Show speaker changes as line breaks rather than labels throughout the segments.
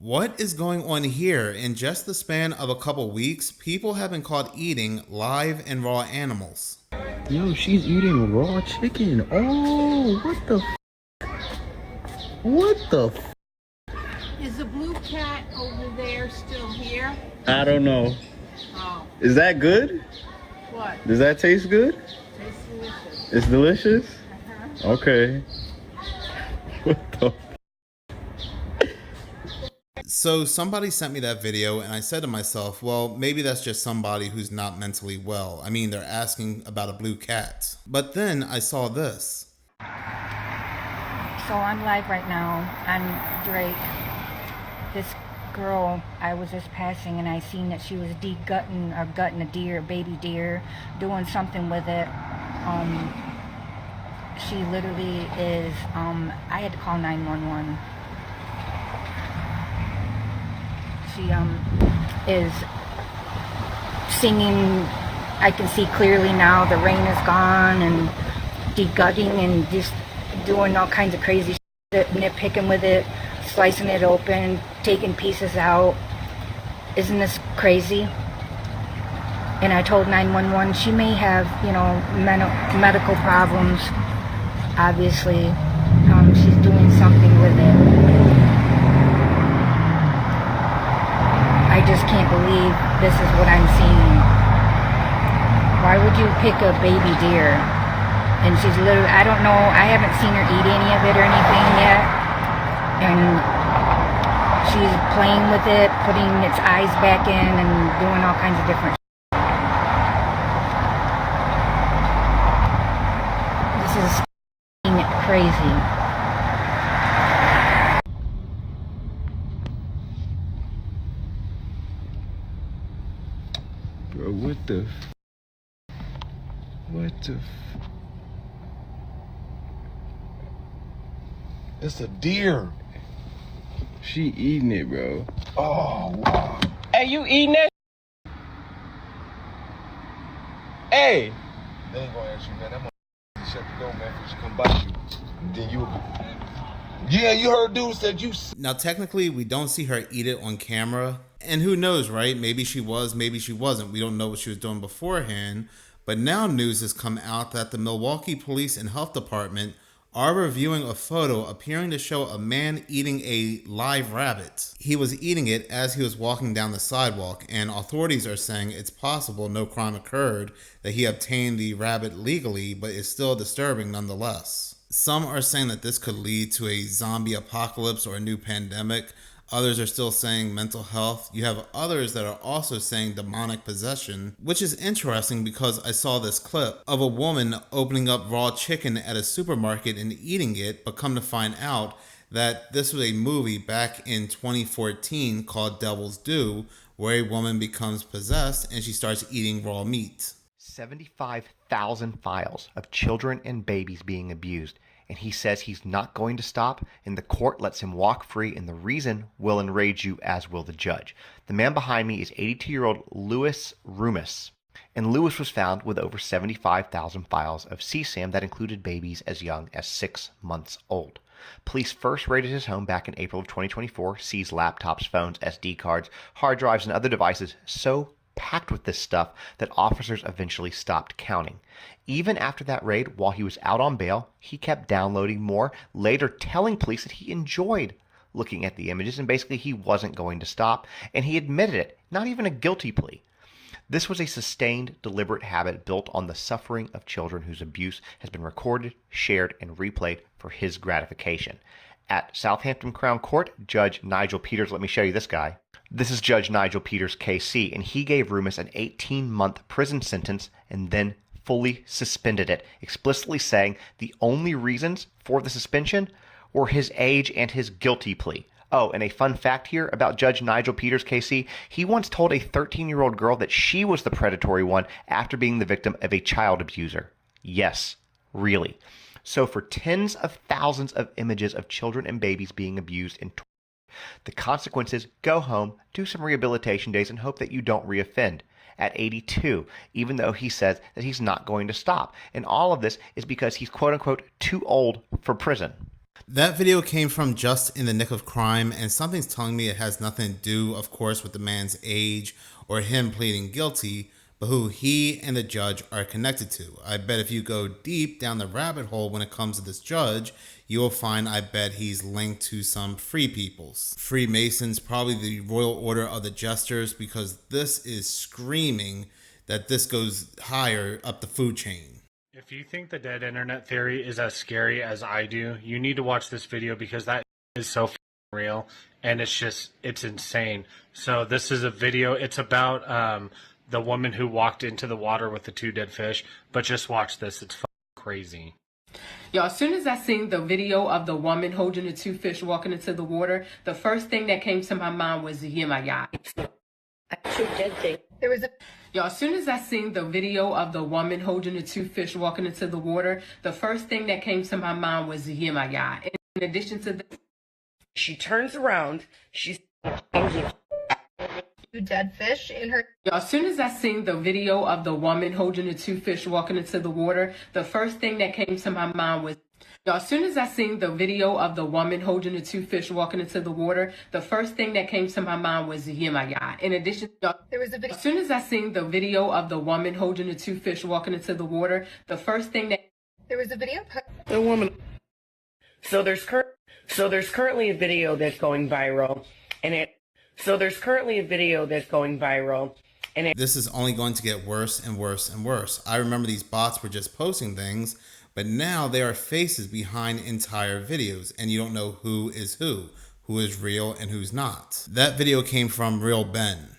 What is going on here? In just the span of a couple weeks, people have been caught eating live and raw animals.
Yo, she's eating raw chicken. Oh, what the
Is the blue cat over there still here?
I don't know.
Oh,
Is that good?
what?
Does that taste good?
Tastes delicious.
It's delicious?
Uh-huh.
Okay. What the
So somebody sent me that video and I said to myself, well, maybe that's just somebody who's not mentally well. I mean, they're asking about a blue cat. But then I saw this.
So I'm live right now. I'm Drake. This girl, I was just passing and I seen that she was gutting a deer, a baby deer, doing something with it. She literally is, I had to call 911. She is singing. I can see clearly now. The rain is gone, and degutting and just doing all kinds of crazy shit, nitpicking with it, slicing it open, taking pieces out. Isn't this crazy? And I told 911 she may have, medical problems. Obviously, she's doing something with it. I just can't believe this is what I'm seeing. Why would you pick a baby deer? And she's literally, I don't know, I haven't seen her eat any of it or anything yet. And she's playing with it, putting its eyes back in and doing all kinds of different This is crazy.
Bro, what the
It's a deer.
She eating it, bro.
Oh, wow.
Hey, you eating that? Hey.
They ain't gonna ask you, man. That motherfucker shut the door, man, before she come bite you. And then you Yeah, you heard dude said you...
Now, technically, we don't see her eat it on camera. And who knows, right? Maybe she was, maybe she wasn't. We don't know what she was doing beforehand. But now news has come out that the Milwaukee Police and Health Department are reviewing a photo appearing to show a man eating a live rabbit. He was eating it as he was walking down the sidewalk, and authorities are saying it's possible no crime occurred, that he obtained the rabbit legally, but it's still disturbing nonetheless. Some are saying that this could lead to a zombie apocalypse or a new pandemic. Others are still saying mental health. You have others that are also saying demonic possession, which is interesting because I saw this clip of a woman opening up raw chicken at a supermarket and eating it, but come to find out that this was a movie back in 2014 called Devil's Due, where a woman becomes possessed and she starts eating raw meat.
75,000 files of children and babies being abused, and he says he's not going to stop, and the court lets him walk free, and the reason will enrage you, as will the judge. The man behind me is 82-year-old Louis Rumis, and Louis was found with over 75,000 files of CSAM that included babies as young as 6 months old. Police first raided his home back in April of 2024, seized laptops, phones, SD cards, hard drives, and other devices so packed with this stuff that officers eventually stopped counting. Even after that raid, while he was out on bail, he kept downloading more, later telling police that he enjoyed looking at the images and basically he wasn't going to stop, and he admitted it, not even a guilty plea. This was a sustained, deliberate habit built on the suffering of children whose abuse has been recorded, shared, and replayed for his gratification. At Southampton Crown Court, Judge Nigel Peters, let me show you this guy. This is Judge Nigel Peters, KC, and he gave Rumis an 18-month prison sentence and then fully suspended it, explicitly saying the only reasons for the suspension were his age and his guilty plea. Oh, and a fun fact here about Judge Nigel Peters, KC, he once told a 13-year-old girl that she was the predatory one after being the victim of a child abuser. Yes, really. So for tens of thousands of images of children and babies being abused and tortured, the consequences: go home, do some rehabilitation days, and hope that you don't reoffend. At 82, even though he says that he's not going to stop. And all of this is because he's quote-unquote too old for prison.
That video came from Just in the Nick of Crime, and something's telling me it has nothing to do, of course, with the man's age or him pleading guilty, but who he and the judge are connected to. I bet if you go deep down the rabbit hole when it comes to this judge, you will find, I bet he's linked to some free peoples. Freemasons, probably the Royal Order of the Jesters, because this is screaming that this goes higher up the food chain.
If you think the dead internet theory is as scary as I do, you need to watch this video because that is so real and it's insane. So this is a video, it's about the woman who walked into the water with the 2 dead fish, but just watch this, it's crazy.
Y'all, as soon as I seen the video of the woman holding the 2 fish walking into the water, the first thing that came to my mind was, yeah, my God.
There was a
Y'all, as soon as I seen the video of the woman holding the 2 fish walking into the water, the first thing that came to my mind was, yeah, my God. In addition to that,
She turns around. She's
2 dead fish in her.
y'all, as soon as I seen the video of the woman holding the 2 fish walking into the water, the first thing that came to my mind was, y'all, as soon as I seen the video of the woman holding the 2 fish walking into the water, the first thing that came to my mind was, yeah, my God. In addition, y'all,
There was a video.
as soon as I seen the video of the woman holding the 2 fish walking into the water, the first thing that
There was a video.
the woman. So there's currently a video that's going viral, and
This is only going to get worse and worse and worse. I remember these bots were just posting things, but now there are faces behind entire videos, and you don't know who is real and who's not. That video came from Real Ben.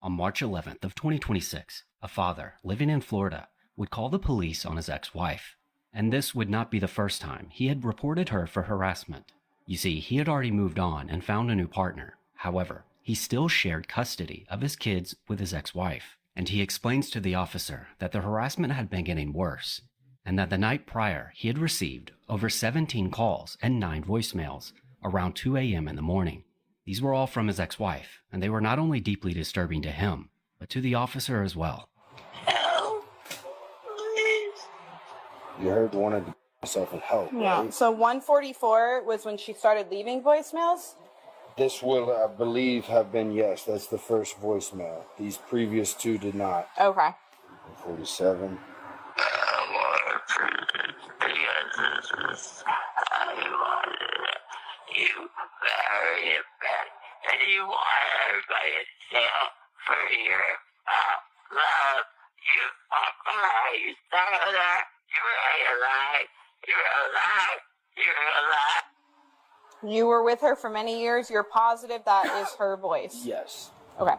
On March 11th of 2026, a father living in Florida would call the police on his ex-wife. And this would not be the first time he had reported her for harassment. You see, he had already moved on and found a new partner. However, he still shared custody of his kids with his ex-wife. And he explains to the officer that the harassment had been getting worse, and that the night prior he had received over 17 calls and 9 voicemails around 2 a.m. in the morning. These were all from his ex-wife, and they were not only deeply disturbing to him, but to the officer as well.
You heard wanted to myself and help.
Yeah.
Right?
So 144 was when she started leaving voicemails?
This will, I believe, have been, yes, that's the first voicemail. These previous 2 did not.
Okay.
47.
You were with her for many years. You're positive that is her voice?
Yes.
Okay.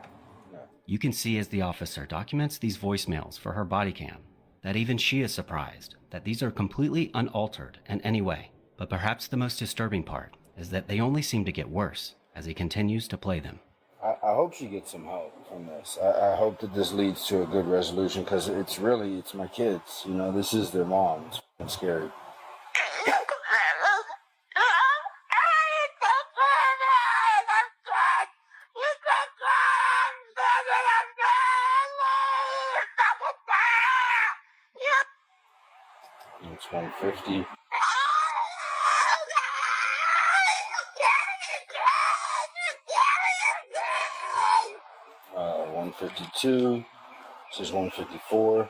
You can see as the officer documents these voicemails for her body cam that even she is surprised that these are completely unaltered in any way. But perhaps the most disturbing part is that they only seem to get worse as he continues to play them.
I hope she gets some help from this. I hope that this leads to a good resolution because it's my kids. You know, this is their mom. It's scary. It's 150. 152. This is 154.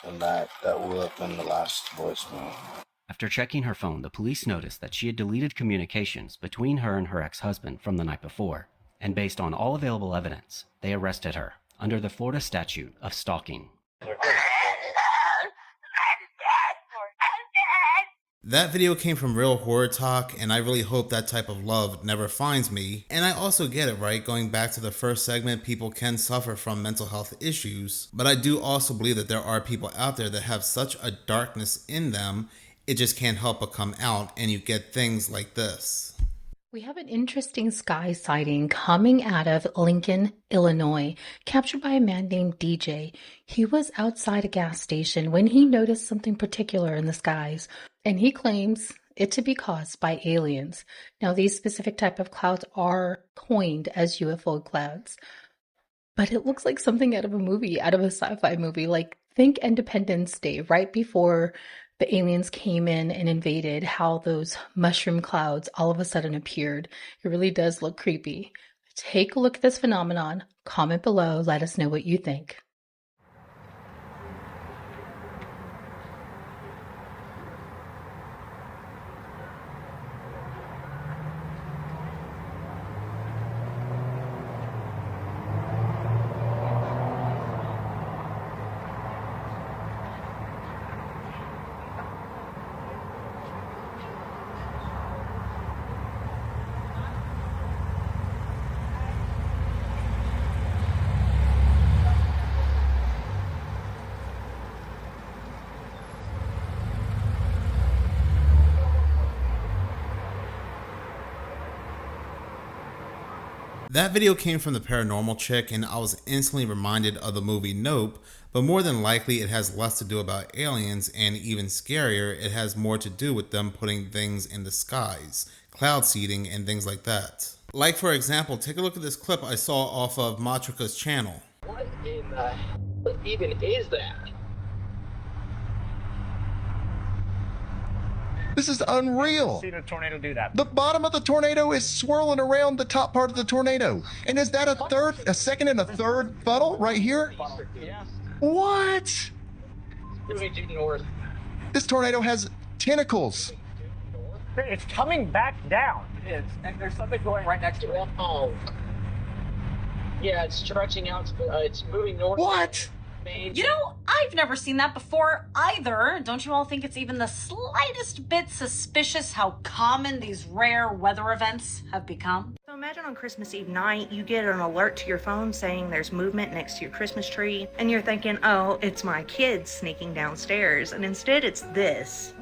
And that will have been the last voicemail.
After checking her phone, the police noticed that she had deleted communications between her and her ex-husband from the night before. And based on all available evidence, they arrested her under the Florida statute of stalking.
That video came from Real Horror Talk, and I really hope that type of love never finds me. And I also get it, right? Going back to the first segment, people can suffer from mental health issues. But I do also believe that there are people out there that have such a darkness in them, it just can't help but come out, and you get things like this.
We have an interesting sky sighting coming out of Lincoln, Illinois, captured by a man named DJ. He was outside a gas station when he noticed something particular in the skies, and he claims it to be caused by aliens. Now, these specific type of clouds are coined as UFO clouds, but it looks like something out of a movie, out of a sci-fi movie. Like, think Independence Day, right before the aliens came in and invaded, how those mushroom clouds all of a sudden appeared. It really does look creepy. Take a look at this phenomenon. Comment below. Let us know what you think.
That video came from the paranormal chick, and I was instantly reminded of the movie Nope, but more than likely it has less to do about aliens, and even scarier, it has more to do with them putting things in the skies, cloud seeding, and things like that. Like, for example, take a look at this clip I saw off of Matrika's channel.
What in the hell even is that?
This is unreal.
I've seen a tornado do that.
The bottom of the tornado is swirling around the top part of the tornado. And is that a second and a third funnel right here?
Yeah.
What?
Moving due north.
This tornado has tentacles.
It's coming back down.
It is. And there's something going right next to it. Oh. Yeah, it's stretching out. It's moving north.
What?
You know, I've never seen that before either. Don't you all think it's even the slightest bit suspicious how common these rare weather events have become?
So imagine on Christmas Eve night, you get an alert to your phone saying there's movement next to your Christmas tree, and you're thinking, oh, it's my kids sneaking downstairs, and instead it's this.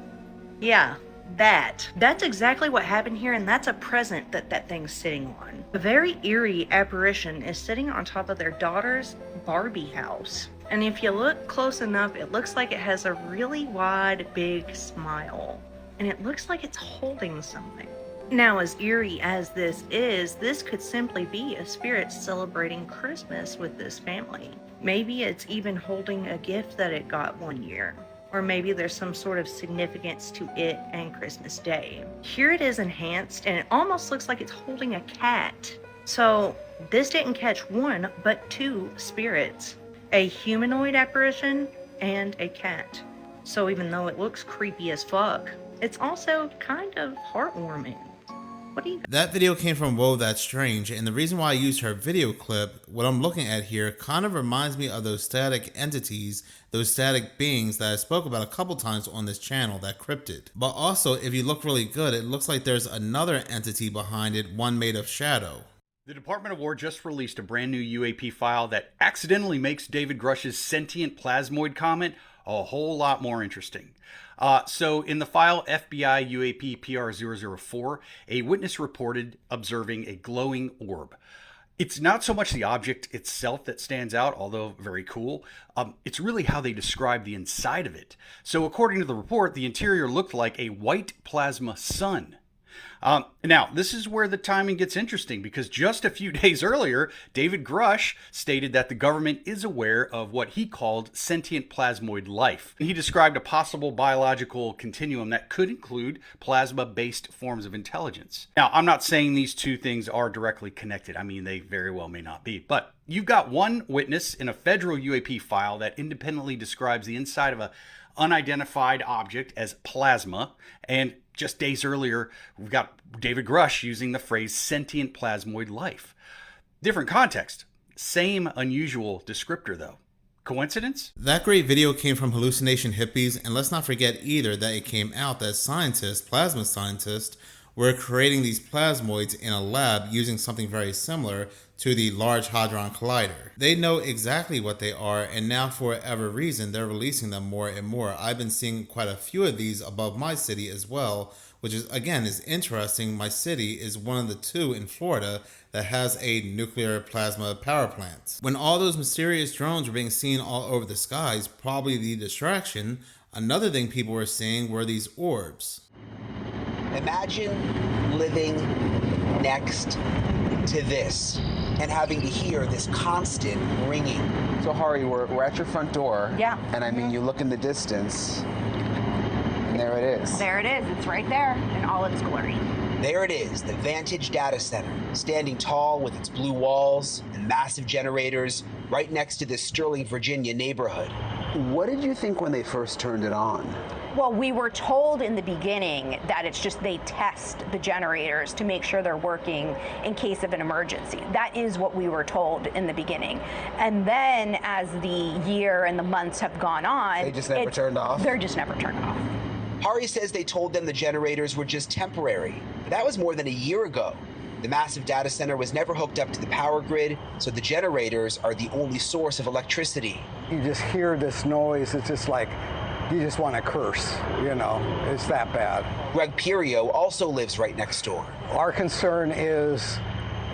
Yeah, That's exactly what happened here, and that's a present that thing's sitting on. A very eerie apparition is sitting on top of their daughter's Barbie house. And if you look close enough, it looks like it has a really wide, big smile. And it looks like it's holding something. Now, as eerie as this is, this could simply be a spirit celebrating Christmas with this family. Maybe it's even holding a gift that it got one year. Or maybe there's some sort of significance to it and Christmas Day. Here it is enhanced, and it almost looks like it's holding a cat. So this didn't catch one, but two spirits. A humanoid apparition and a cat. So even though it looks creepy as fuck, it's also kind of heartwarming. What do you...
That video came from Whoa, That's Strange, and the reason why I used her video clip, what I'm looking at here, kind of reminds me of those static entities, those static beings that I spoke about a couple times on this channel, that cryptid. But also, if you look really good, it looks like there's another entity behind it, one made of shadow.
The Department of War just released a brand new UAP file that accidentally makes David Grush's sentient plasmoid comment a whole lot more interesting. So in the file FBI UAP PR004, a witness reported observing a glowing orb. It's not so much the object itself that stands out, although very cool. It's really how they describe the inside of it. So according to the report, the interior looked like a white plasma sun. Now, this is where the timing gets interesting, because just a few days earlier, David Grush stated that the government is aware of what he called sentient plasmoid life. He described a possible biological continuum that could include plasma-based forms of intelligence. Now, I'm not saying these two things are directly connected. I mean, they very well may not be. But you've got one witness in a federal UAP file that independently describes the inside of an unidentified object as plasma, and just days earlier, we've got David Grush using the phrase sentient plasmoid life. Different context, same unusual descriptor though. Coincidence?
That great video came from Hallucination Hippies, and let's not forget either that it came out that scientists, plasma scientists, we're creating these plasmoids in a lab using something very similar to the Large Hadron Collider. They know exactly what they are, and now for whatever reason, they're releasing them more and more. I've been seeing quite a few of these above my city as well, which is, again, is interesting. My city is one of the 2 in Florida that has a nuclear plasma power plant. When all those mysterious drones were being seen all over the skies, probably the distraction, another thing people were seeing were these orbs.
Imagine living next to this and having to hear this constant ringing.
So Hari, we're at your front door.
Yeah.
And I mean, you look in the distance, and there it is.
There it is. It's right there in all its glory.
There it is, the Vantage Data Center, standing tall with its blue walls and massive generators right next to this Sterling, Virginia neighborhood.
What did you think when they first turned it on?
Well, we were told in the beginning that it's just they test the generators to make sure they're working in case of an emergency. That is what we were told in the beginning. And then as the year and the months have gone on,
they just never turned off?
They're just never turned off.
Hari says they told them the generators were just temporary. But that was more than a year ago. The massive data center was never hooked up to the power grid, so the generators are the only source of electricity.
You just hear this noise, it's just like, you just want to curse, you know, it's that bad.
Greg Pirio also lives right next door.
Our concern is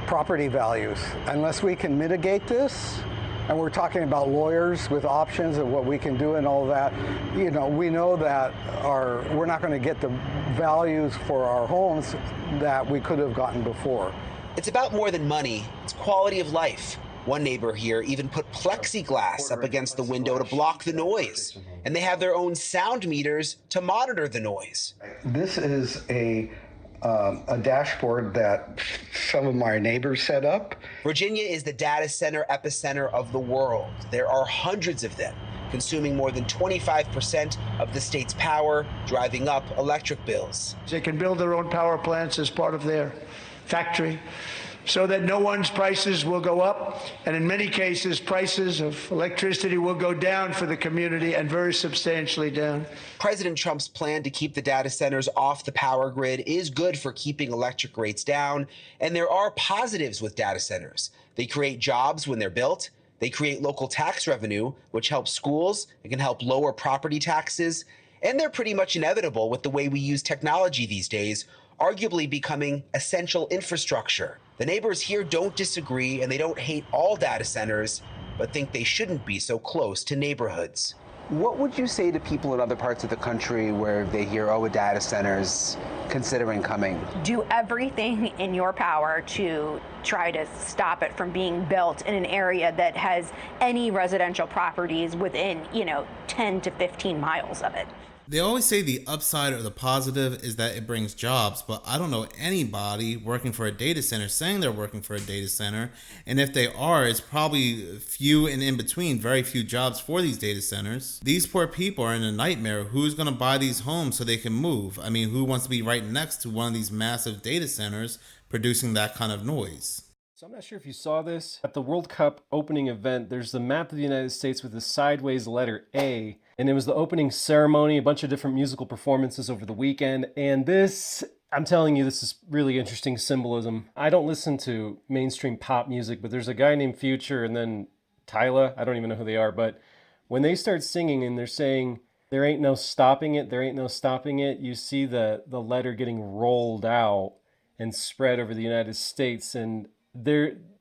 property values. Unless we can mitigate this, and we're talking about lawyers with options of what we can do and all that, you know, we know that we're not going to get the values for our homes that we could have gotten before.
It's about more than money, it's quality of life. One neighbor here even put plexiglass up against the window to block the noise. And they have their own sound meters to monitor the noise.
This is a dashboard that some of my neighbors set up.
Virginia is the data center epicenter of the world. There are hundreds of them, consuming more than 25% of the state's power, driving up electric bills.
They can build their own power plants as part of their factory, so that no one's prices will go up, and in many cases, prices of electricity will go down for the community, and very substantially down.
President Trump's plan to keep the data centers off the power grid is good for keeping electric rates down, and there are positives with data centers. They create jobs when they're built, they create local tax revenue, which helps schools, it can help lower property taxes, and they're pretty much inevitable with the way we use technology these days, arguably becoming essential infrastructure. The neighbors here don't disagree, and they don't hate all data centers, but think they shouldn't be so close to neighborhoods.
What would you say to people in other parts of the country where they hear, oh, a data center's considering coming?
Do everything in your power to try to stop it from being built in an area that has any residential properties within, 10 to 15 miles of it.
They always say the upside or the positive is that it brings jobs, but I don't know anybody working for a data center saying they're working for a data center. And if they are, it's probably few and in between, very few jobs for these data centers. These poor people are in a nightmare. Who's going to buy these homes so they can move? I mean, who wants to be right next to one of these massive data centers producing that kind of noise?
So I'm not sure if you saw this. At the World Cup opening event, there's the map of the United States with the sideways letter A. And it was the opening ceremony, a bunch of different musical performances over the weekend. And this, I'm telling you, this is really interesting symbolism. I don't listen to mainstream pop music, but there's a guy named Future and then Tyla. I don't even know who they are. But when they start singing and they're saying, there ain't no stopping it, there ain't no stopping it, you see the letter getting rolled out and spread over the United States. And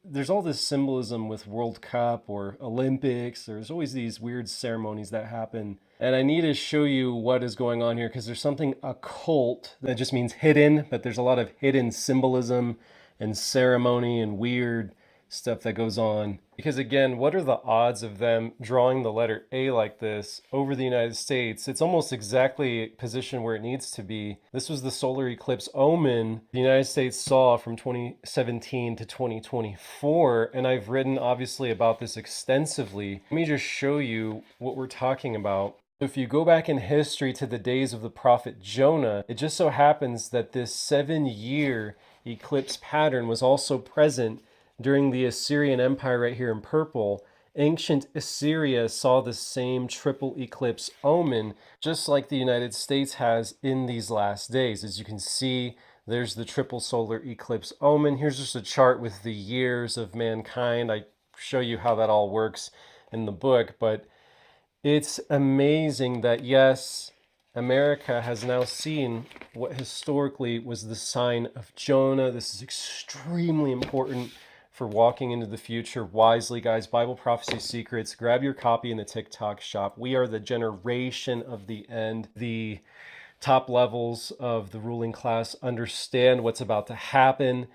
there's all this symbolism with World Cup or Olympics. There's always these weird ceremonies that happen. And I need to show you what is going on here because there's something occult that just means hidden, but there's a lot of hidden symbolism and ceremony and weird stuff that goes on. Because again, what are the odds of them drawing the letter A like this over the United States? It's almost exactly positioned where it needs to be. This was the solar eclipse omen the United States saw from 2017 to 2024. And I've written obviously about this extensively. Let me just show you what we're talking about. If you go back in history to the days of the prophet Jonah, it just so happens that this 7-year eclipse pattern was also present during the Assyrian Empire right here in purple. Ancient Assyria saw the same triple eclipse omen, just like the United States has in these last days. As you can see, There's the triple solar eclipse omen. Here's just a chart with the years of mankind. I show you how that all works in the book, but it's amazing that, yes, America has now seen what historically was the sign of Jonah. This is extremely important for walking into the future wisely, guys. Bible Prophecy Secrets. Grab your copy in the TikTok shop. We are the generation of the end. The top levels of the ruling class understand what's about to happen,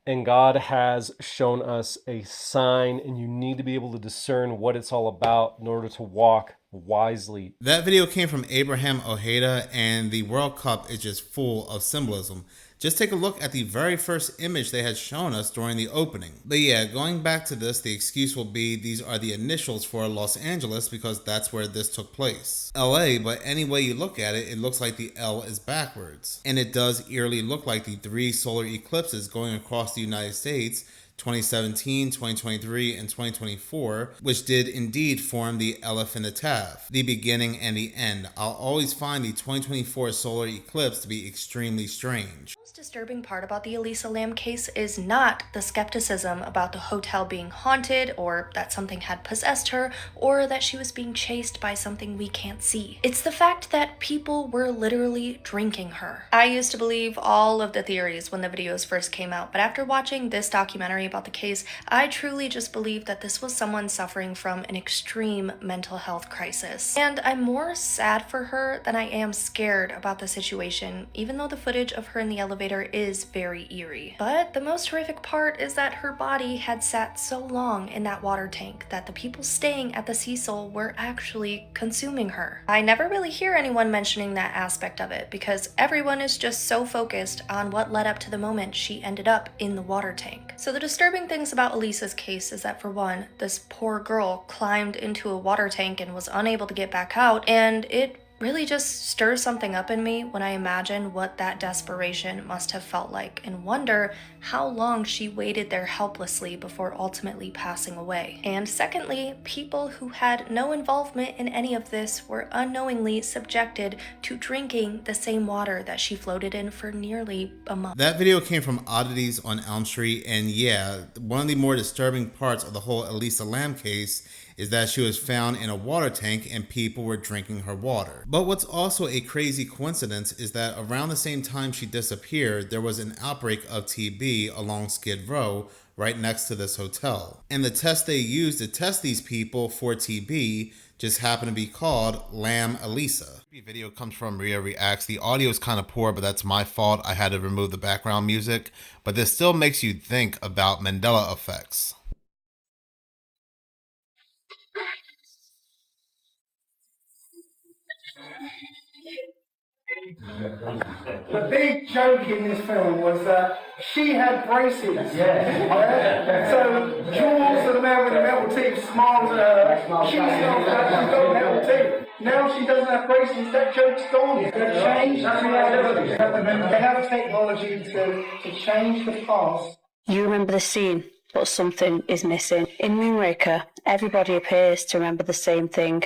and God has shown us a sign, and you need to be able to discern what it's all about in order to walk wisely.
That video came from Abraham Ojeda, and the World Cup is just full of symbolism. Just take a look at the very first image they had shown us during the opening. But yeah, going back to this, the excuse will be these are the initials for Los Angeles because that's where this took place. LA, but any way you look at it, it looks like the L is backwards. And it does eerily look like the 3 solar eclipses going across the United States, 2017, 2023, and 2024, which did indeed form the Aleph and the Tav, the beginning and the end. I'll always find the 2024 solar eclipse to be extremely strange.
The most disturbing part about the Elisa Lam case is not the skepticism about the hotel being haunted, or that something had possessed her, or that she was being chased by something we can't see. It's the fact that people were literally drinking her. I used to believe all of the theories when the videos first came out, but after watching this documentary about the case, I truly just believe that this was someone suffering from an extreme mental health crisis. And I'm more sad for her than I am scared about the situation, even though the footage of her in the elevator is very eerie. But the most horrific part is that her body had sat so long in that water tank that the people staying at the Cecil were actually consuming her. I never really hear anyone mentioning that aspect of it because everyone is just so focused on what led up to the moment she ended up in the water tank. So the disturbing things about Elisa's case is that, for one, this poor girl climbed into a water tank and was unable to get back out, and it really just stirs something up in me when I imagine what that desperation must have felt like and wonder how long she waited there helplessly before ultimately passing away. And secondly, people who had no involvement in any of this were unknowingly subjected to drinking the same water that she floated in for nearly a month.
That video came from Oddities on Elm Street, and yeah, one of the more disturbing parts of the whole Elisa Lam case is that she was found in a water tank and people were drinking her water. But what's also a crazy coincidence is that around the same time she disappeared, there was an outbreak of TB along Skid Row right next to this hotel. And the test they used to test these people for TB just happened to be called Lam Elisa. The video comes from Rhea Reacts. The audio is kind of poor, but that's my fault. I had to remove the background music, but this still makes you think about Mandela effects.
The big joke in this film was that she had braces. Yeah. So Jules, the man with the metal teeth, smiles at her. She smiles at her. She's got metal teeth. Now she doesn't have braces. That joke's gone. It's going to change. They have technology to change the past.
You remember the scene, but something is missing. In Moonraker, everybody appears to remember the same thing.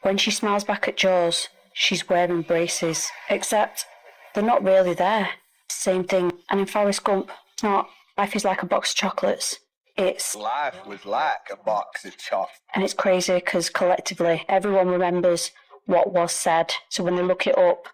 When she smiles back at Jaws, she's wearing braces, except they're not really there. Same thing. And in Forrest Gump, it's not. Life is like a box of chocolates. It's
life was like a box of chocolates.
And it's crazy because collectively, everyone remembers what was said. So when they look it up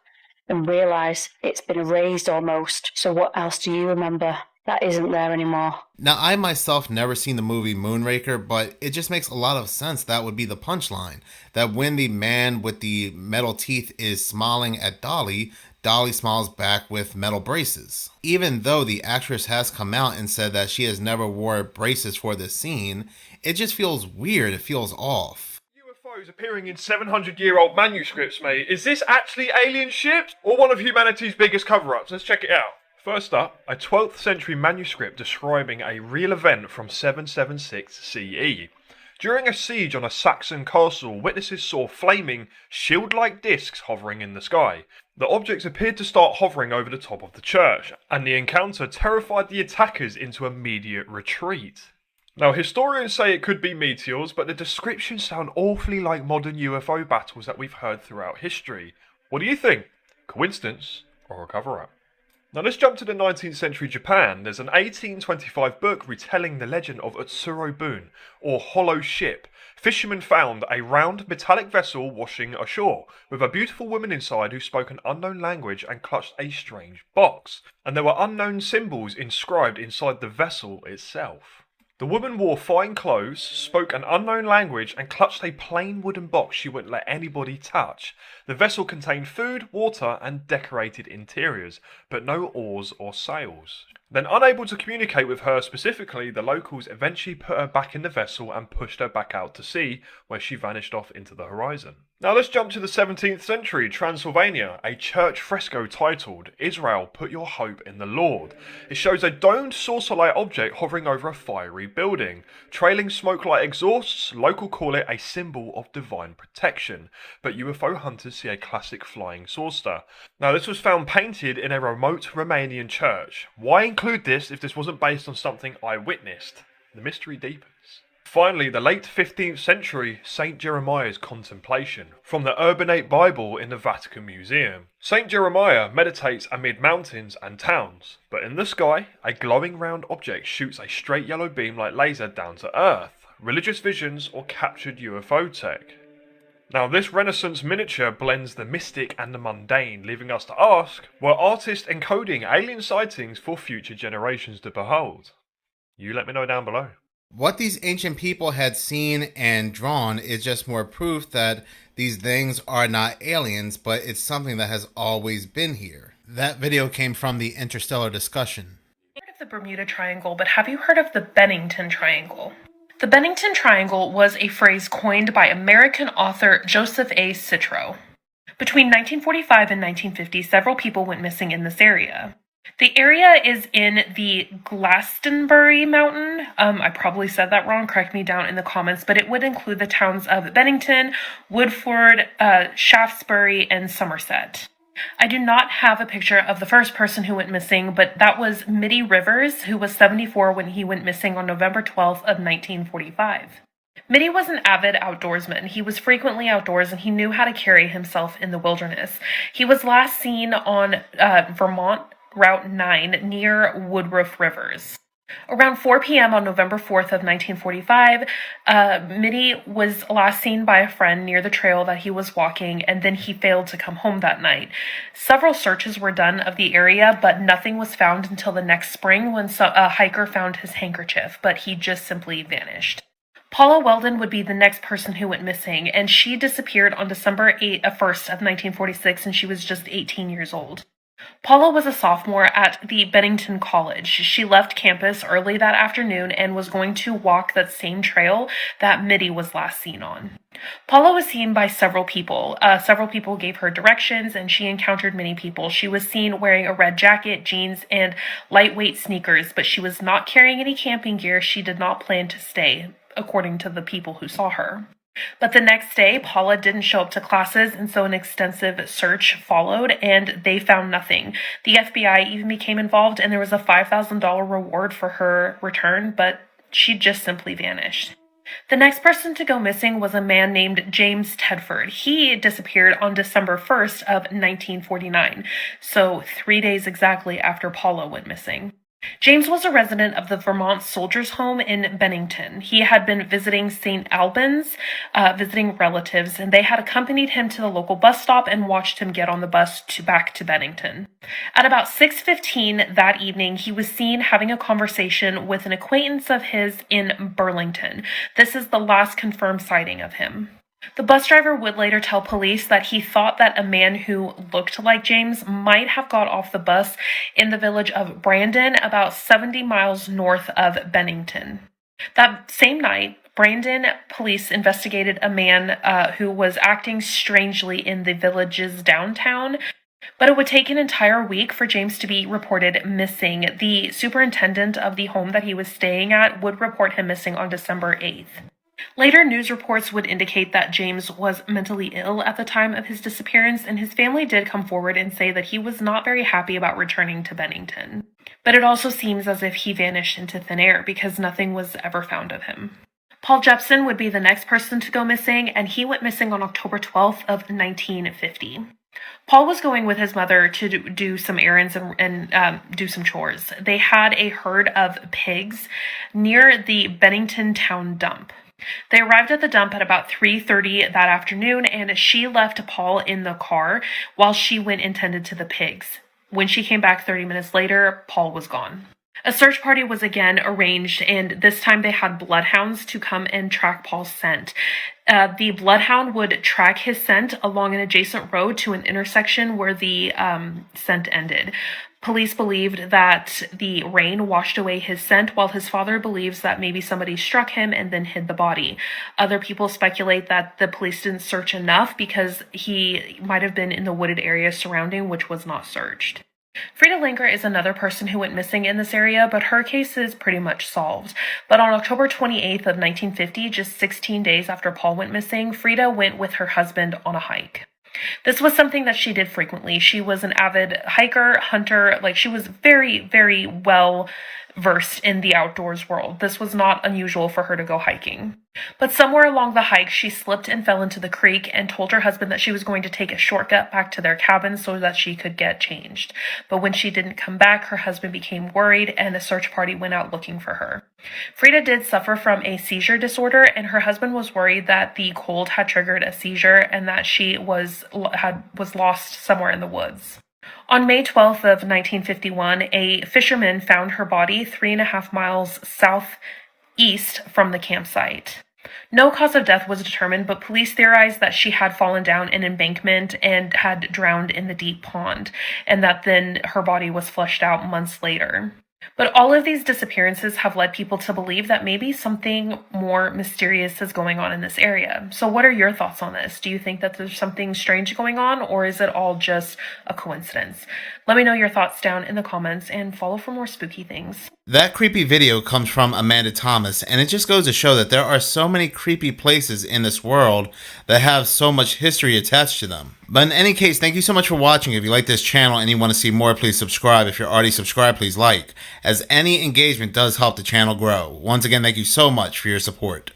and realise it's been erased almost, so what else do you remember that isn't there anymore?
Now, I myself never seen the movie Moonraker, but it just makes a lot of sense that would be the punchline. That when the man with the metal teeth is smiling at Dolly, Dolly smiles back with metal braces. Even though the actress has come out and said that she has never wore braces for this scene, it just feels weird, it feels off.
UFOs appearing in 700-year-old manuscripts, mate. Is this actually alien ships or one of humanity's biggest cover-ups? Let's check it out. First up, a 12th century manuscript describing a real event from 776 CE. During a siege on a Saxon castle, witnesses saw flaming, shield-like discs hovering in the sky. The objects appeared to start hovering over the top of the church, and the encounter terrified the attackers into immediate retreat. Now, historians say it could be meteors, but the descriptions sound awfully like modern UFO battles that we've heard throughout history. What do you think? Coincidence or a cover-up? Now let's jump to the 19th century Japan. There's an 1825 book retelling the legend of Utsurobun, or Hollow Ship. Fishermen found a round metallic vessel washing ashore, with a beautiful woman inside who spoke an unknown language and clutched a strange box. And there were unknown symbols inscribed inside the vessel itself. The woman wore fine clothes, spoke an unknown language, and clutched a plain wooden box she wouldn't let anybody touch. The vessel contained food, water, and decorated interiors, but no oars or sails. Then, unable to communicate with her specifically, the locals eventually put her back in the vessel and pushed her back out to sea, where she vanished off into the horizon. Now let's jump to the 17th century, Transylvania, a church fresco titled, Israel, Put Your Hope in the Lord. It shows a domed saucer-like object hovering over a fiery building. Trailing smoke like exhausts, local call it a symbol of divine protection, but UFO hunters see a classic flying saucer. Now this was found painted in a remote Romanian church. Why include this if this wasn't based on something I witnessed? The mystery deepens. Finally, the late 15th century St. Jeremiah's Contemplation, from the Urbanate Bible in the Vatican Museum. St. Jeremiah meditates amid mountains and towns, but in the sky, a glowing round object shoots a straight yellow beam like laser down to Earth. Religious visions or captured UFO tech. Now this Renaissance miniature blends the mystic and the mundane, leaving us to ask, were artists encoding alien sightings for future generations to behold? You let me know down below.
What these ancient people had seen and drawn is just more proof that these things are not aliens, but it's something that has always been here. That video came from the Interstellar Discussion.
I've heard of the Bermuda Triangle, but have you heard of the Bennington Triangle? The Bennington Triangle was a phrase coined by American author Joseph A. Citro. Between 1945 and 1950, several people went missing in this area. The area is in the Glastonbury Mountain. I probably said that wrong, correct me down in the comments, but it would include the towns of Bennington, Woodford, Shaftesbury, and Somerset. I do not have a picture of the first person who went missing, but that was Mitty Rivers, who was 74 when he went missing on November 12th of 1945. Mitty was an avid outdoorsman. He was frequently outdoors and he knew how to carry himself in the wilderness. He was last seen on Vermont Route 9 near Woodruff Rivers. Around 4 p.m. on November 4th of 1945, Mitty was last seen by a friend near the trail that he was walking, and then he failed to come home that night. Several searches were done of the area, but nothing was found until the next spring when a hiker found his handkerchief, but he just simply vanished. Paula Weldon would be the next person who went missing, and she disappeared on December 1st of 1946, and she was just 18 years old. Paula was a sophomore at the Bennington College. She left campus early that afternoon and was going to walk that same trail that Mitty was last seen on. Paula was seen by several people. Several people gave her directions, and she encountered many people. She was seen wearing a red jacket, jeans, and lightweight sneakers, but she was not carrying any camping gear. She did not plan to stay, according to the people who saw her. But the next day, Paula didn't show up to classes, and so an extensive search followed, and they found nothing. The FBI even became involved, and there was a $5,000 reward for her return, but she just simply vanished. The next person to go missing was a man named James Tedford. He disappeared on December 1st of 1949, so 3 days exactly after Paula went missing. James was a resident of the Vermont Soldiers' Home in Bennington. He had been visiting St. Albans, visiting relatives, and they had accompanied him to the local bus stop and watched him get on the bus back to Bennington. At about 6:15 that evening, he was seen having a conversation with an acquaintance of his in Burlington. This is the last confirmed sighting of him. The bus driver would later tell police that he thought that a man who looked like James might have got off the bus in the village of Brandon, about 70 miles north of Bennington. That same night, Brandon police investigated a man who was acting strangely in the village's downtown, but it would take an entire week for James to be reported missing. The superintendent of the home that he was staying at would report him missing on December 8th. Later news reports would indicate that James was mentally ill at the time of his disappearance, and his family did come forward and say that he was not very happy about returning to Bennington. But it also seems as if he vanished into thin air because nothing was ever found of him. Paul Jepson would be the next person to go missing, and he went missing on October 12th of 1950. Paul was going with his mother to do some errands and do some chores. They had a herd of pigs near the Bennington Town dump. They arrived at the dump at about 3:30 that afternoon, and she left Paul in the car while she went and tended to the pigs. When she came back 30 minutes later, Paul was gone. A search party was again arranged, and this time they had bloodhounds to come and track Paul's scent. The bloodhound would track his scent along an adjacent road to an intersection where the scent ended. Police believed that the rain washed away his scent, while his father believes that maybe somebody struck him and then hid the body. Other people speculate that the police didn't search enough because he might have been in the wooded area surrounding, which was not searched. Frida Langer is another person who went missing in this area, but her case is pretty much solved. But on October 28th of 1950, just 16 days after Paul went missing, Frida went with her husband on a hike. This was something that she did frequently. She was an avid hiker, hunter, she was very, very well versed in the outdoors world. This was not unusual for her to go hiking. But somewhere along the hike, she slipped and fell into the creek and told her husband that she was going to take a shortcut back to their cabin so that she could get changed. But when she didn't come back, her husband became worried and a search party went out looking for her. Frida did suffer from a seizure disorder, and her husband was worried that the cold had triggered a seizure and that she was lost somewhere in the woods. On May 12th of 1951, a fisherman found her body 3.5 miles southeast from the campsite. No cause of death was determined, but police theorized that she had fallen down an embankment and had drowned in the deep pond, and that then her body was flushed out months later. But all of these disappearances have led people to believe that maybe something more mysterious is going on in this area. So what are your thoughts on this? Do you think that there's something strange going on, or is it all just a coincidence? Let me know your thoughts down in the comments and follow for more spooky things.
That creepy video comes from Amanda Thomas, and it just goes to show that there are so many creepy places in this world that have so much history attached to them. But in any case, thank you so much for watching. If you like this channel and you want to see more, please subscribe. If you're already subscribed, please like, as any engagement does help the channel grow. Once again, thank you so much for your support.